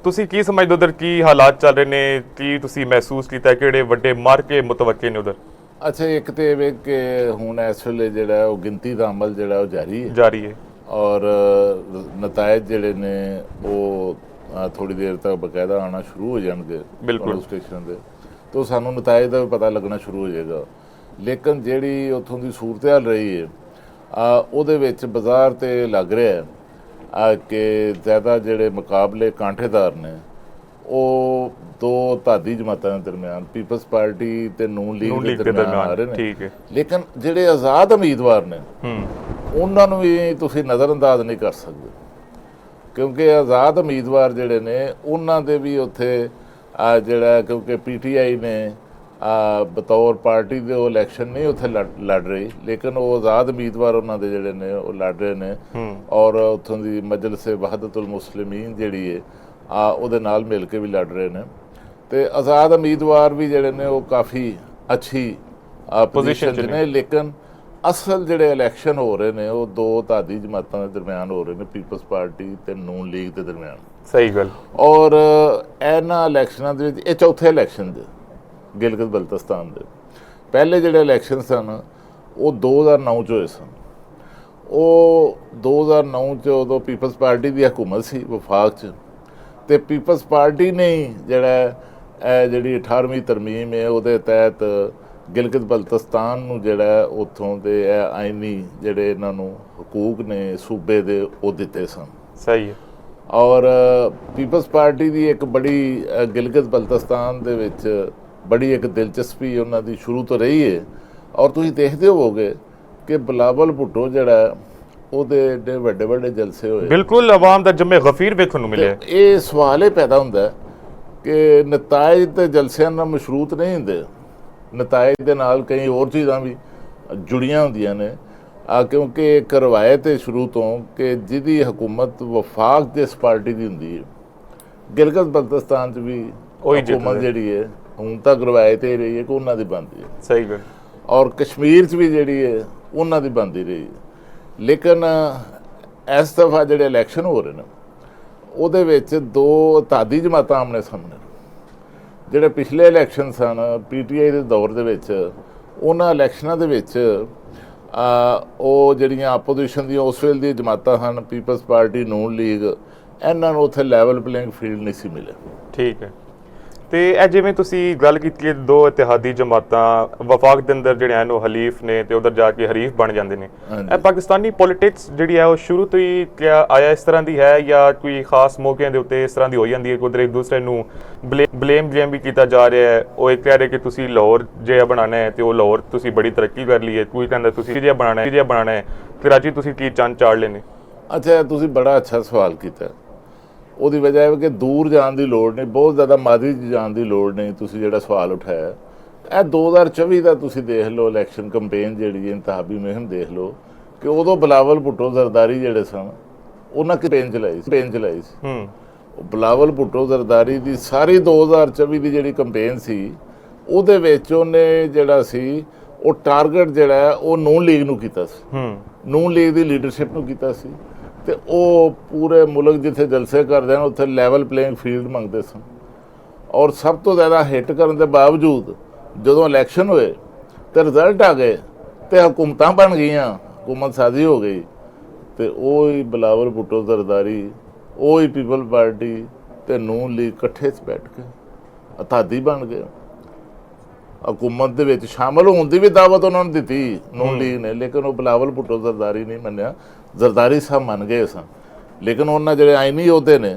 ਤੁਸੀਂ ਕੀ ਸਮਝਦੇ ਉਧਰ ਕੀ ਹਾਲਾਤ ਚੱਲ ਰਹੇ ਨੇ, ਕੀ ਤੁਸੀਂ ਮਹਿਸੂਸ ਕੀਤਾ ਕਿਹੜੇ ਵੱਡੇ ਮਾਰਕੇ ਮੁਤਵੱਕੇ ਨੇ ਉਧਰ? ਅੱਛਾ, ਇੱਕ ਤੇ ਇਹ ਕਿ ਹੁਣ ਇਸ ਵੇਲੇ ਜਿਹੜਾ ਉਹ ਗਿਣਤੀ ਦਾ ਅਮਲ ਜਿਹੜਾ ਉਹ ਜਾਰੀ ਹੈ ਔਰ ਨਤਾਇਜ ਜਿਹੜੇ ਨੇ ਉਹ ਥੋੜੀ ਦੇਰ ਤੱਕ ਬਕਾਇਦਾ ਆਉਣਾ ਸ਼ੁਰੂ ਹੋ ਜਾਣਗੇ ਬਿਲਕੁਲ ਸਟੇਸ਼ਨ ਦੇ, ਤਾਂ ਸਾਨੂੰ ਨਤਾਇਜ ਦਾ ਵੀ ਪਤਾ ਲੱਗਣਾ ਸ਼ੁਰੂ ਹੋ ਜਾਏਗਾ। ਲੇਕਿਨ ਜਿਹੜੀ ਉੱਥੋਂ ਦੀ ਸੂਰਤ ਹਾਲ ਰਹੀ ਹੈ ਉਹਦੇ ਵਿੱਚ ਬਾਜ਼ਾਰ ਤੇ ਲੱਗ ਰਿਹਾ ਕਿ ਜ਼ਿਆਦਾ ਜਿਹੜੇ ਮੁਕਾਬਲੇ ਕਾਂਠੇਦਾਰ ਨੇ ਉਹ ਦੋ ਧਾਦੀ ਜਮਾਤਾਂ ਦੇ ਦਰਮਿਆਨ ਪੀਪਲਸ ਪਾਰਟੀ ਤੇ ਨੂਨ ਲੀਗ ਦੇ ਦਰਮਿਆਨ ਆ ਰਹੇ ਨੇ। ਠੀਕ ਹੈ, ਲੇਕਿਨ ਜਿਹੜੇ ਆਜ਼ਾਦ ਉਮੀਦਵਾਰ ਨੇ ਉਹਨਾਂ ਨੂੰ ਵੀ ਤੁਸੀਂ ਨਜ਼ਰਅੰਦਾਜ਼ ਨਹੀਂ ਕਰ ਸਕਦੇ, ਕਿਉਂਕਿ ਆਜ਼ਾਦ ਉਮੀਦਵਾਰ ਜਿਹੜੇ ਨੇ ਉਹਨਾਂ ਦੇ ਵੀ ਉੱਥੇ ਜਿਹੜਾ ਕਿਉਂਕਿ ਪੀਟੀਆਈ ਨੇ ਬਤੌਰ ਪਾਰਟੀ ਦੇ ਉਹ ਇਲੈਕਸ਼ਨ ਨਹੀਂ ਉੱਥੇ ਲੜ ਰਹੀ, ਲੇਕਿਨ ਉਹ ਆਜ਼ਾਦ ਉਮੀਦਵਾਰ ਉਹਨਾਂ ਦੇ ਜਿਹੜੇ ਨੇ ਉਹ ਲੜ ਰਹੇ ਨੇ ਔਰ ਉੱਥੋਂ ਦੀ ਮਜਲਿਸ ਵਹਦਤੁਲ ਮੁਸਲਿਮੀਨ ਜਿਹੜੀ ਹੈ ਉਹਦੇ ਨਾਲ ਮਿਲ ਕੇ ਵੀ ਲੜ ਰਹੇ ਨੇ। ਤੇ ਆਜ਼ਾਦ ਉਮੀਦਵਾਰ ਵੀ ਜਿਹੜੇ ਨੇ ਉਹ ਕਾਫੀ ਅੱਛੀ ਪੋਜੀਸ਼ਨ 'ਚ ਨੇ, ਲੇਕਿਨ ਅਸਲ ਜਿਹੜੇ ਇਲੈਕਸ਼ਨ ਹੋ ਰਹੇ ਨੇ ਉਹ ਦੋ ਧਾਦੀ ਜਮਾਤਾਂ ਦੇ ਦਰਮਿਆਨ ਹੋ ਰਹੇ ਨੇ, ਪੀਪਲਸ ਪਾਰਟੀ ਤੇ ਨੂਨ ਲੀਗ ਦੇ ਦਰਮਿਆਨ। ਸਹੀ ਗੱਲ। ਔਰ ਇਹਨਾਂ ਇਲੈਕਸ਼ਨਾਂ ਦੇ ਵਿੱਚ ਇਹ ਚੌਥੇ ਇਲੈਕਸ਼ਨ ਦੇ ਗਿਲਗਿਤ ਬਲਤਿਸਤਾਨ ਦੇ ਪਹਿਲੇ ਜਿਹੜੇ ਇਲੈਕਸ਼ਨ ਸਨ ਉਹ 2009 'ਚ ਹੋਏ ਸਨ। ਉਹ 2009 'ਚ ਉਦੋਂ ਪੀਪਲਸ ਪਾਰਟੀ ਦੀ ਹਕੂਮਤ ਸੀ ਵਫਾਕ 'ਚ, ਤੇ ਪੀਪਲਸ ਪਾਰਟੀ ਨੇ ਜਿਹੜਾ ਜਿਹੜੀ 18ਵੀਂ ਤਰਮੀਮ ਹੈ ਉਹਦੇ ਤਹਿਤ ਗਿਲਗਿਤ ਬਲਤਿਸਤਾਨ ਨੂੰ ਜਿਹੜਾ ਉੱਥੋਂ ਦੇ ਆਈਨੀ ਜਿਹੜੇ ਇਹਨਾਂ ਨੂੰ ਹਕੂਕ ਨੇ ਸੂਬੇ ਦੇ ਉਹ ਦਿੱਤੇ ਸਨ। ਸਹੀ ਹੈ। ਔਰ ਪੀਪਲਸ ਪਾਰਟੀ ਦੀ ਇੱਕ ਬੜੀ ਗਿਲਗਿਤ ਬਲਤਿਸਤਾਨ ਦੇ ਵਿੱਚ ਬੜੀ ਇੱਕ ਦਿਲਚਸਪੀ ਉਹਨਾਂ ਦੀ ਸ਼ੁਰੂ ਤੋਂ ਰਹੀ ਹੈ। ਔਰ ਤੁਸੀਂ ਦੇਖਦੇ ਹੋਵੋਗੇ ਕਿ ਬਿਲਾਵਲ ਭੁੱਟੋ ਜਿਹੜਾ ਉਹਦੇ ਏਡੇ ਵੱਡੇ ਵੱਡੇ ਜਲਸੇ ਹੋਏ, ਬਿਲਕੁਲ ਆਵਾਮ ਦਾ ਜੰਮੇ ਗਫੀਰ ਵੇਖਣ ਨੂੰ ਮਿਲਿਆ। ਇਹ ਸਵਾਲ ਇਹ ਪੈਦਾ ਹੁੰਦਾ ਕਿ ਨਤਾਇਜ ਤੇ ਜਲਸਿਆਂ ਨਾਲ ਮਸ਼ਰੂਤ ਨਹੀਂ ਹੁੰਦੇ, ਨਤਾਇਜ ਦੇ ਨਾਲ ਕਈ ਹੋਰ ਚੀਜ਼ਾਂ ਵੀ ਜੁੜੀਆਂ ਹੁੰਦੀਆਂ ਨੇ, ਕਿਉਂਕਿ ਇੱਕ ਰਵਾਇਤ ਹੈ ਸ਼ੁਰੂ ਤੋਂ ਕਿ ਜਿਹਦੀ ਹਕੂਮਤ ਵਫਾਕ ਜਿਸ ਪਾਰਟੀ ਦੀ ਹੁੰਦੀ ਹੈ, ਗਿਲਗਿਤ ਬਲਤਿਸਤਾਨ 'ਚ ਵੀ ਹਕੂਮਤ ਜਿਹੜੀ ਹੈ ਹੁਣ ਤੱਕ ਰਵਾਇਤ ਇਹ ਰਹੀ ਹੈ ਕਿ ਉਹਨਾਂ ਦੀ ਬਣਦੀ ਹੈ। ਸਹੀ ਗੱਲ। ਔਰ ਕਸ਼ਮੀਰ 'ਚ ਵੀ ਜਿਹੜੀ ਹੈ ਉਹਨਾਂ ਦੀ ਬਣਦੀ ਰਹੀ ਹੈ। ਲੇਕਿਨ ਇਸ ਦਫਾ ਜਿਹੜੇ ਇਲੈਕਸ਼ਨ ਹੋ ਰਹੇ ਨੇ ਉਹਦੇ ਵਿੱਚ ਦੋ ਧਾਦੀ ਜਮਾਤਾਂ ਆਮਣੇ ਸਾਹਮਣੇ। ਜਿਹੜੇ ਪਿਛਲੇ ਇਲੈਕਸ਼ਨ ਸਨ ਪੀਟੀਆਈ ਦੇ ਦੌਰ ਦੇ ਵਿੱਚ, ਉਹਨਾਂ ਇਲੈਕਸ਼ਨਾਂ ਦੇ ਵਿੱਚ ਉਹ ਜਿਹੜੀਆਂ ਆਪੋਜੀਸ਼ਨ ਦੀਆਂ ਉਸ ਵੇਲੇ ਦੀਆਂ ਜਮਾਤਾਂ ਹਨ ਪੀਪਲਸ ਪਾਰਟੀ ਨੂਨ ਲੀਗ, ਇਹਨਾਂ ਨੂੰ ਉੱਥੇ ਲੈਵਲ ਪਲੇਇੰਗ ਫੀਲਡ ਨਹੀਂ ਸੀ ਮਿਲਿਆ। ਠੀਕ ਹੈ। ਤੇ ਇਹ ਜਿਵੇਂ ਤੁਸੀਂ ਗੱਲ ਕੀਤੀ ਹੈ ਦੋ ਇਤਿਹਾਦੀ ਜਮਾਤਾਂ ਵਫਾਕ ਦੇ ਅੰਦਰ ਜਿਹੜੇ ਹਨ ਉਹ ਹਲੀਫ ਨੇ ਤੇ ਉਧਰ ਜਾ ਕੇ ਹਰੀਫ ਬਣ ਜਾਂਦੇ ਨੇ, ਇਹ ਪਾਕਿਸਤਾਨੀ ਪੋਲਿਟਿਕਸ ਜਿਹੜੀ ਹੈ ਉਹ ਸ਼ੁਰੂ ਤੋਂ ਹੀ ਕਿਆ ਆਇਆ ਇਸ ਤਰ੍ਹਾਂ ਦੀ ਹੈ ਜਾਂ ਕੋਈ ਖਾਸ ਮੌਕਿਆਂ ਦੇ ਉੱਤੇ ਇਸ ਤਰ੍ਹਾਂ ਦੀ ਹੋ ਜਾਂਦੀ ਹੈ ਕਿ ਉਧਰ ਇੱਕ ਦੂਸਰੇ ਨੂੰ ਬਲੇਮ ਜਿਵੇਂ ਵੀ ਕੀਤਾ ਜਾ ਰਿਹਾ ਹੈ? ਉਹ ਇਹ ਕਹਿ ਰਹੇ ਕਿ ਤੁਸੀਂ ਲਾਹੌਰ ਜਿਹਾ ਬਣਾਉਣਾ ਹੈ ਤੇ ਉਹ ਲਾਹੌਰ ਤੁਸੀਂ ਬੜੀ ਤਰੱਕੀ ਕਰ ਲਈ ਹੈ, ਕੋਈ ਕਹਿੰਦਾ ਤੁਸੀਂ ਜਿਹਾ ਬਣਾਉਣਾ ਹੈ, ਕਰਾਚੀ ਤੁਸੀਂ ਕੀ ਚੰਨ ਚਾੜ ਲੈਣੇ। ਅੱਛਾ, ਤੁਸੀਂ ਬੜਾ ਅੱਛਾ ਸਵਾਲ ਕੀਤਾ। ਉਹਦੀ ਵਜ੍ਹਾ ਇਹ ਕਿ ਦੂਰ ਜਾਣ ਦੀ ਲੋੜ ਨਹੀਂ, ਬਹੁਤ ਜ਼ਿਆਦਾ ਮਾਦੀ 'ਚ ਜਾਣ ਦੀ ਲੋੜ ਨਹੀਂ। ਤੁਸੀਂ ਜਿਹੜਾ ਸਵਾਲ ਉਠਾਇਆ ਇਹ 2024 ਦਾ ਤੁਸੀਂ ਦੇਖ ਲਓ ਇਲੈਕਸ਼ਨ ਕੰਪੇਨ ਜਿਹੜੀ ਇੰਤਖਾਬੀ ਮੁਹਿੰਮ ਦੇਖ ਲਓ ਕਿ ਉਦੋਂ ਬਿਲਾਵਲ ਭੁੱਟੋ ਜ਼ਰਦਾਰੀ ਜਿਹੜੇ ਸਨ ਉਹਨਾਂ ਕੈਂਪੇਨ ਚਲਾਈ ਸੀ। ਬਿਲਾਵਲ ਭੁੱਟੋ ਜ਼ਰਦਾਰੀ ਦੀ ਸਾਰੀ 2024 ਦੀ ਜਿਹੜੀ ਕੰਪੇਨ ਸੀ ਉਹਦੇ ਵਿੱਚ ਉਹਨੇ ਜਿਹੜਾ ਸੀ ਉਹ ਟਾਰਗੇਟ ਜਿਹੜਾ ਉਹ ਨੂਨ ਲੀਗ ਨੂੰ ਕੀਤਾ ਸੀ, ਨੂਨ ਲੀਗ ਦੀ ਲੀਡਰਸ਼ਿਪ ਨੂੰ ਕੀਤਾ ਸੀ। ਤੇ ਉਹ ਪੂਰੇ ਮੁਲਕ ਜਿੱਥੇ ਜਲਸੇ ਕਰਦੇ ਹਨ ਉੱਥੇ ਲੈਵਲ ਪਲੇਇੰਗ ਫੀਲਡ ਮੰਗਦੇ ਸਨ। ਔਰ ਸਭ ਤੋਂ ਜ਼ਿਆਦਾ ਹਿੱਟ ਕਰਨ ਦੇ ਬਾਵਜੂਦ ਜਦੋਂ ਇਲੈਕਸ਼ਨ ਹੋਏ ਤੇ ਰਿਜ਼ਲਟ ਆ ਗਏ ਤੇ ਹਕੂਮਤਾਂ ਬਣ ਗਈਆਂ, ਹਕੂਮਤ ਸਾਜ਼ੀ ਹੋ ਗਈ, ਤੇ ਉਹ ਹੀ ਬਿਲਾਵਲ ਭੁੱਟੋ ਜ਼ਰਦਾਰੀ, ਉਹ ਹੀ ਪੀਪਲ ਪਾਰਟੀ ਤੇ ਨੂਨ ਲੀਗ ਇਕੱਠੇ 'ਚ ਬੈਠ ਕੇ ਅਥਾਦੀ ਬਣ ਗਏ। ਹਕੂਮਤ ਦੇ ਵਿੱਚ ਸ਼ਾਮਲ ਹੋਣ ਦੀ ਵੀ ਦਾਵਤ ਉਹਨਾਂ ਨੂੰ ਦਿੱਤੀ ਨੂਨ ਲੀਗ ਨੇ, ਲੇਕਿਨ ਉਹ ਬਿਲਾਵਲ ਭੁੱਟੋ ਜ਼ਰਦਾਰੀ ਨਹੀਂ ਮੰਨਿਆ। ਜ਼ਰਦਾਰੀ ਸਾਹਿਬ ਮੰਨ ਗਏ ਸਨ, ਲੇਕਿਨ ਉਹਨਾਂ ਜਿਹੜੇ ਆਈਨੀ ਯੋਧੇ ਨੇ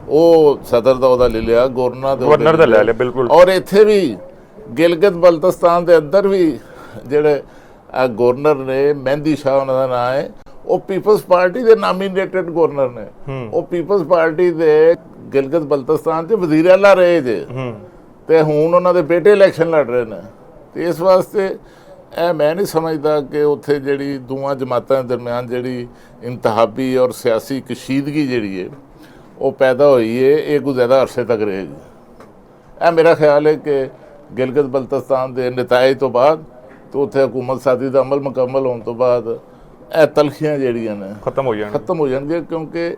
ਉਹ ਸਦਰ ਦਾ ਉਹਦਾ ਲੈ ਲਿਆ, ਗਵਰਨਰ ਦਾ ਲੈ ਲਿਆ। ਬਿਲਕੁਲ। ਔਰ ਇੱਥੇ ਵੀ ਗਿਲਗਿਤ ਬਲਤਿਸਤਾਨ ਦੇ ਅੰਦਰ ਵੀ ਜਿਹੜੇ ਗਵਰਨਰ ਨੇ ਮਹਿੰਦੀ ਸ਼ਾਹ ਉਹਨਾਂ ਦਾ ਨਾਂ ਹੈ, ਉਹ ਪੀਪਲਸ ਪਾਰਟੀ ਦੇ ਨਾਮੀਨੇਟਡ ਗਵਰਨਰ ਨੇ। ਉਹ ਪੀਪਲਸ ਪਾਰਟੀ ਦੇ ਗਿਲਗਿਤ ਬਲਤਿਸਤਾਨ 'ਚ ਵਜ਼ੀਰ ਆਲਾ ਰਹੇ ਜੇ, ਤੇ ਹੁਣ ਉਹਨਾਂ ਦੇ ਬੇਟੇ ਇਲੈਕਸ਼ਨ ਲੜ ਰਹੇ ਨੇ। ਤੇ ਇਸ ਵਾਸਤੇ ਇਹ ਮੈਂ ਨਹੀਂ ਸਮਝਦਾ ਕਿ ਉੱਥੇ ਜਿਹੜੀ ਦੋਵਾਂ ਜਮਾਤਾਂ ਦੇ ਦਰਮਿਆਨ ਜਿਹੜੀ ਇੰਤਖਾਬੀ ਔਰ ਸਿਆਸੀ ਕਸ਼ੀਦਗੀ ਜਿਹੜੀ ਹੈ ਉਹ ਪੈਦਾ ਹੋਈ ਹੈ, ਇਹ ਕੋਈ ਜ਼ਿਆਦਾ ਅਰਸੇ ਤੱਕ ਰਹੇਗੀ। ਇਹ ਮੇਰਾ ਖਿਆਲ ਹੈ ਕਿ ਗਿਲਗਿਤ ਬਲਤਿਸਤਾਨ ਦੇ ਨਤਾਇਜ ਤੋਂ ਬਾਅਦ ਤੇ ਉੱਥੇ ਹਕੂਮਤ ਸਾਜ਼ੀ ਦਾ ਅਮਲ ਮੁਕੰਮਲ ਹੋਣ ਤੋਂ ਬਾਅਦ ਇਹ ਤਲਖੀਆਂ ਜਿਹੜੀਆਂ ਨੇ ਖਤਮ ਹੋ ਜਾਣਗੀਆਂ, ਕਿਉਂਕਿ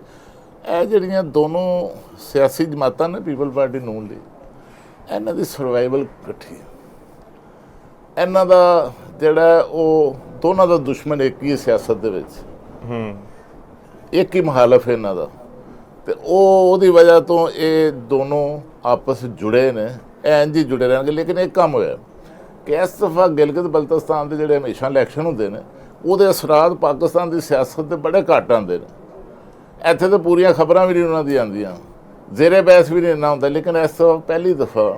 ਇਹ ਜਿਹੜੀਆਂ ਦੋਨੋਂ ਸਿਆਸੀ ਜਮਾਤਾਂ ਨੇ, ਪੀਪਲ ਪਾਰਟੀ ਨੂਨ ਲਈ, ਇਹਨਾਂ ਦੀ ਸਰਵਾਈਵਲ ਇਕੱਠੀ ਹੈ। ਇਹਨਾਂ ਦਾ ਜਿਹੜਾ ਉਹ ਦੋਨਾਂ ਦਾ ਦੁਸ਼ਮਣ ਇੱਕ ਹੀ ਹੈ ਸਿਆਸਤ ਦੇ ਵਿੱਚ, ਇੱਕ ਹੀ ਮੁਖਾਲਫ ਇਹਨਾਂ ਦਾ, ਤੇ ਉਹਦੀ ਵਜ੍ਹਾ ਤੋਂ ਇਹ ਦੋਨੋਂ ਆਪਸ ਜੁੜੇ ਨੇ, ਇੰਝ ਹੀ ਜੁੜੇ ਰਹਿਣਗੇ। ਲੇਕਿਨ ਇੱਕ ਕੰਮ ਹੋਇਆ ਕਿ ਇਸ ਦਫਾ ਗਿਲਗਿਤ ਬਲਤਿਸਤਾਨ ਦੇ ਜਿਹੜੇ ਹਮੇਸ਼ਾ ਇਲੈਕਸ਼ਨ ਹੁੰਦੇ ਨੇ, ਉਹਦੇ ਅਸਰਾਤ ਪਾਕਿਸਤਾਨ ਦੀ ਸਿਆਸਤ ਦੇ ਬੜੇ ਘੱਟ ਆਉਂਦੇ ਨੇ। ਇੱਥੇ ਤਾਂ ਪੂਰੀਆਂ ਖਬਰਾਂ ਵੀ ਨਹੀਂ ਉਹਨਾਂ ਦੀ ਆਉਂਦੀਆਂ, ਜ਼ੇਰੇ ਬਹਿਸ ਵੀ ਨਹੀਂ ਇੰਨਾ ਹੁੰਦਾ। ਲੇਕਿਨ ਇਸ ਤੋਂ ਪਹਿਲੀ ਦਫਾ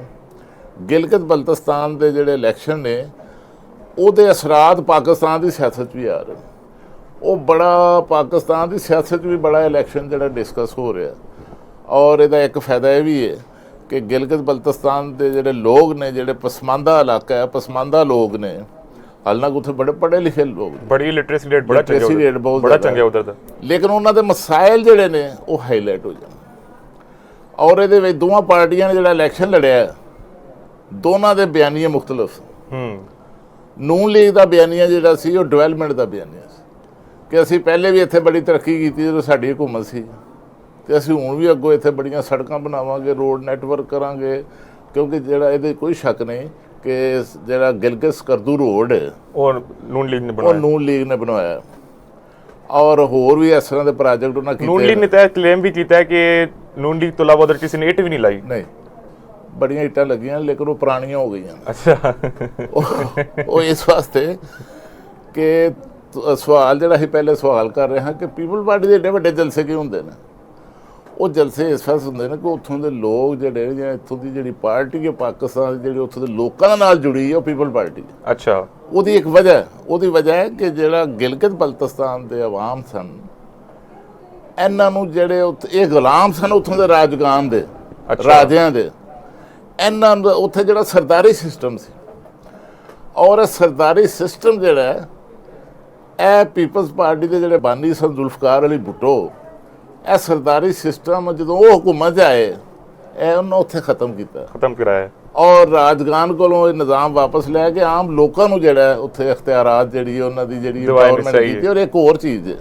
ਗਿਲਗਿਤ ਬਲਤਿਸਤਾਨ ਦੇ ਜਿਹੜੇ ਇਲੈਕਸ਼ਨ ਨੇ, ਉਹਦੇ ਅਸਰਾਤ ਪਾਕਿਸਤਾਨ ਦੀ ਸਿਆਸਤ ਵੀ ਆ ਰਹੇ। ਉਹ ਬੜਾ ਪਾਕਿਸਤਾਨ ਦੀ ਸਿਆਸਤ ਵੀ ਬੜਾ ਇਲੈਕਸ਼ਨ ਜਿਹੜਾ ਡਿਸਕਸ ਹੋ ਰਿਹਾ। ਔਰ ਇਹਦਾ ਇੱਕ ਫਾਇਦਾ ਇਹ ਵੀ ਹੈ ਕਿ ਗਿਲਗਿਤ ਬਲਤਿਸਤਾਨ ਦੇ ਜਿਹੜੇ ਲੋਕ ਨੇ, ਜਿਹੜੇ ਪਸਮਾਨਦਾ ਇਲਾਕਾ ਹੈ, ਪਸਮਾਨਦਾ ਲੋਕ ਨੇ, ਹਾਲਾਂਕਿ ਉੱਥੇ ਬੜੇ ਪੜ੍ਹੇ ਲਿਖੇ ਲੋਕ, ਬੜੀ ਲਿਟਰੇਸੀ ਰੇਟ ਬੜਾ ਚੰਗਾ ਉਧਰ ਦਾ, ਲੇਕਿਨ ਉਹਨਾਂ ਦੇ ਮਸਾਇਲ ਜਿਹੜੇ ਨੇ ਉਹ ਹਾਈਲਾਈਟ ਹੋ ਜਾਣ। ਔਰ ਇਹਦੇ ਵਿੱਚ ਦੋਵਾਂ ਪਾਰਟੀਆਂ ਨੇ ਜਿਹੜਾ ਇਲੈਕਸ਼ਨ ਲੜਿਆ, ਦੋਨਾਂ ਦੇ ਬਿਆਨੀਏ ਮੁਖਤਲਿਫ। ਨੂਨ ਲੀਗ ਦਾ ਬਿਆਨੀਆ ਜਿਹੜਾ ਸੀ ਉਹ ਡਿਵੈਲਪਮੈਂਟ ਦਾ ਬਿਆਨੀਆ ਸੀ ਕਿ ਅਸੀਂ ਪਹਿਲੇ ਵੀ ਇੱਥੇ ਬੜੀ ਤਰੱਕੀ ਕੀਤੀ ਜਦੋਂ ਸਾਡੀ ਹਕੂਮਤ ਸੀ, ਤੇ ਅਸੀਂ ਹੁਣ ਵੀ ਅੱਗੋਂ ਇੱਥੇ ਬੜੀਆਂ ਸੜਕਾਂ ਬਣਾਵਾਂਗੇ, ਰੋਡ ਨੈਟਵਰਕ ਕਰਾਂਗੇ। ਕਿਉਂਕਿ ਜਿਹੜਾ ਇਹਦੇ ਕੋਈ ਸ਼ੱਕ ਨਹੀਂ ਕਿ ਜਿਹੜਾ ਗਿਲਗਿਤ ਸਕਰਦੂ ਰੋਡ ਉਹ ਨੂਨ ਲੀਗ ਨੇ ਬਣਵਾਇਆ। ਔਰ ਹੋਰ ਵੀ ਇਸ ਤਰ੍ਹਾਂ ਦੇ ਪ੍ਰੋਜੈਕਟ ਉਹਨਾਂ ਕੀਤੇ। ਨੂਨ ਲੀਗ ਨੇ ਤਾਂ ਕਲੇਮ ਵੀ ਕੀਤਾ ਕਿ ਨੂਨ ਲੀਗ ਤੋਂ ਇਲਾਵਾ ਉਧਰ ਕਿਸੇ ਨੇ ਇੱਟ ਵੀ ਨਹੀਂ ਲਾਈ। ਨਹੀਂ, ਬੜੀਆਂ ਇੱਟਾਂ ਲੱਗੀਆਂ, ਲੇਕਿਨ ਉਹ ਪੁਰਾਣੀਆਂ ਹੋ ਗਈਆਂ। ਅੱਛਾ, ਉਹ ਇਸ ਵਾਸਤੇ ਕਿ ਸਵਾਲ ਜਿਹੜਾ ਅਸੀਂ ਪਹਿਲੇ ਸਵਾਲ ਕਰ ਰਹੇ ਹਾਂ ਕਿ ਪੀਪਲ ਪਾਰਟੀ ਦੇ ਏਡੇ ਵੱਡੇ ਜਲਸੇ ਕਿਉਂ ਹੁੰਦੇ ਨੇ। ਉਹ ਜਲਸੇ ਇਸ ਵਾਸਤੇ ਹੁੰਦੇ ਨੇ ਕਿ ਉੱਥੋਂ ਦੇ ਲੋਕ ਜਿਹੜੇ, ਜਾਂ ਇੱਥੋਂ ਦੀ ਜਿਹੜੀ ਪਾਰਟੀ ਹੈ ਪਾਕਿਸਤਾਨ ਦੀ, ਜਿਹੜੀ ਉੱਥੋਂ ਦੇ ਲੋਕਾਂ ਨਾਲ ਜੁੜੀ ਹੈ, ਉਹ ਪੀਪਲ ਪਾਰਟੀ। ਅੱਛਾ, ਉਹਦੀ ਇੱਕ ਵਜ੍ਹਾ ਹੈ ਕਿ ਜਿਹੜਾ ਗਿਲਗਿਤ ਬਲਤਿਸਤਾਨ ਦੇ ਆਵਾਮ ਸਨ, ਇਹਨਾਂ ਨੂੰ ਜਿਹੜੇ ਇਹ ਗੁਲਾਮ ਸਨ ਉੱਥੋਂ ਦੇ ਰਾਜਗਾਨ ਦੇ, ਰਾਜਿਆਂ ਦੇ, ਇਹਨਾਂ ਦਾ ਉੱਥੇ ਜਿਹੜਾ ਸਰਦਾਰੀ ਸਿਸਟਮ ਸੀ। ਔਰ ਇਹ ਸਰਦਾਰੀ ਸਿਸਟਮ ਜਿਹੜਾ ਇਹ ਪੀਪਲਸ ਪਾਰਟੀ ਦੇ ਜਿਹੜੇ ਬਾਨੀ ਸਨ ਜ਼ੁਲਫਕਾਰ ਅਲੀ ਭੁੱਟੋ, ਇਹ ਸਰਦਾਰੀ ਸਿਸਟਮ ਜਦੋਂ ਉਹ ਹੁਕੂਮਤ 'ਚ ਆਏ, ਇਹ ਉਹਨਾਂ ਉੱਥੇ ਖਤਮ ਕਰਾਇਆ। ਔਰ ਰਾਜਗਾਨ ਕੋਲੋਂ ਇਹ ਨਿਜ਼ਾਮ ਵਾਪਸ ਲੈ ਕੇ ਆਮ ਲੋਕਾਂ ਨੂੰ ਜਿਹੜਾ ਉੱਥੇ ਇਖਤਿਆਰਾਤ ਜਿਹੜੀ ਉਹਨਾਂ ਦੀ ਜਿਹੜੀ ਗਵਰਨਮੈਂਟ ਕੀਤੀ। ਔਰ ਇੱਕ ਹੋਰ ਚੀਜ਼ ਹੈ,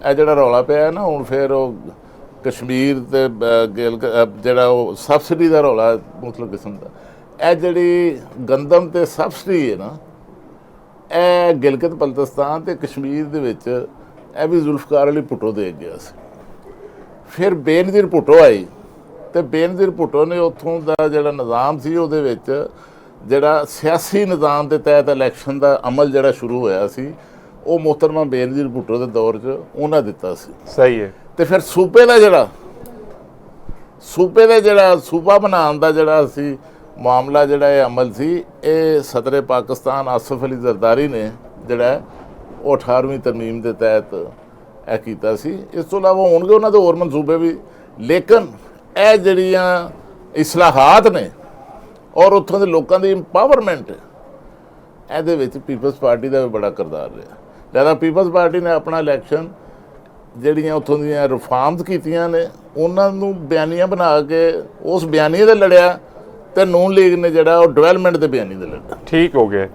ਇਹ ਜਿਹੜਾ ਰੌਲਾ ਪਿਆ ਨਾ ਹੁਣ, ਫਿਰ ਉਹ ਕਸ਼ਮੀਰ ਤੇ ਜਿਹੜਾ ਉਹ ਸਬਸਿਡੀ ਦਾ ਰੌਲਾ ਮੁਖਤਲਿਫ ਕਿਸਮ ਦਾ, ਇਹ ਜਿਹੜੀ ਗੰਦਮ ਤੇ ਸਬਸਿਡੀ ਹੈ ਨਾ, ਇਹ ਗਿਲਗਿਤ ਬਲਤਿਸਤਾਨ ਤੇ ਕਸ਼ਮੀਰ ਦੇ ਵਿੱਚ ਇਹ ਵੀ ਜ਼ੁਲਫਕਾਰ ਅਲੀ ਭੁੱਟੋ ਦੇ ਗਿਆ ਸੀ। ਫਿਰ ਬੇਨਜ਼ੀਰ ਭੁੱਟੋ ਆਈ, ਤੇ ਬੇਨਜ਼ੀਰ ਭੁੱਟੋ ਨੇ ਉੱਥੋਂ ਦਾ ਜਿਹੜਾ ਨਿਜ਼ਾਮ ਸੀ ਉਹਦੇ ਵਿੱਚ ਜਿਹੜਾ ਸਿਆਸੀ ਨਿਜ਼ਾਮ ਦੇ ਤਹਿਤ ਇਲੈਕਸ਼ਨ ਦਾ ਅਮਲ ਜਿਹੜਾ ਸ਼ੁਰੂ ਹੋਇਆ ਸੀ, ਉਹ ਮੁਹਤਰਮਾ ਬੇਨਜ਼ੀਰ ਭੁੱਟੋ ਦੇ ਦੌਰ 'ਚ ਉਹਨਾਂ ਦਿੱਤਾ ਸੀ। ਸਹੀ ਹੈ। ਤੇ ਫਿਰ ਸੂਬੇ ਦਾ ਜਿਹੜਾ ਸੂਬਾ ਬਣਾਉਣ ਦਾ ਜਿਹੜਾ ਸੀ ਮਾਮਲਾ, ਜਿਹੜਾ ਇਹ ਅਮਲ ਸੀ, ਇਹ ਸਦਰੇ ਪਾਕਿਸਤਾਨ ਆਸਫ ਅਲੀ ਜ਼ਰਦਾਰੀ ਨੇ ਜਿਹੜਾ ਉਹ 18ਵੀਂ ਤਰਮੀਮ ਦੇ ਤਹਿਤ ਇਹ ਕੀਤਾ ਸੀ। ਇਸ ਤੋਂ ਇਲਾਵਾ ਹੋਣਗੇ ਉਹਨਾਂ ਦੇ ਹੋਰ ਮਨਸੂਬੇ ਵੀ, ਲੇਕਿਨ ਇਹ ਜਿਹੜੀਆਂ ਇਸਲਾਹਾਤ ਨੇ ਔਰ ਉੱਥੋਂ ਦੇ ਲੋਕਾਂ ਦੀ ਇੰਪਾਵਰਮੈਂਟ, ਇਹਦੇ ਵਿੱਚ ਪੀਪਲਸ ਪਾਰਟੀ ਦਾ ਵੀ ਬੜਾ ਕਿਰਦਾਰ ਰਿਹਾ। ਲਿਹਾਜ਼ਾ ਪੀਪਲਸ ਪਾਰਟੀ ਨੇ ਆਪਣਾ ਇਲੈਕਸ਼ਨ ਜਿਹੜੀਆਂ ਉੱਥੋਂ ਦੀਆਂ ਰਿਫਾਰਮਸ ਕੀਤੀਆਂ ਨੇ, ਉਹਨਾਂ ਨੂੰ ਬਿਆਨੀਆਂ ਬਣਾ ਕੇ ਉਸ ਬਿਆਨੀਏ 'ਤੇ ਲੜਿਆ, ਤੇ ਨੂਨ ਲੀਗ ਨੇ ਜਿਹੜਾ ਉਹ ਡਿਵੈਲਪਮੈਂਟ ਦੇ ਬਿਆਨੀ 'ਤੇ ਲੜਿਆ। ਠੀਕ ਹੋ ਗਿਆ।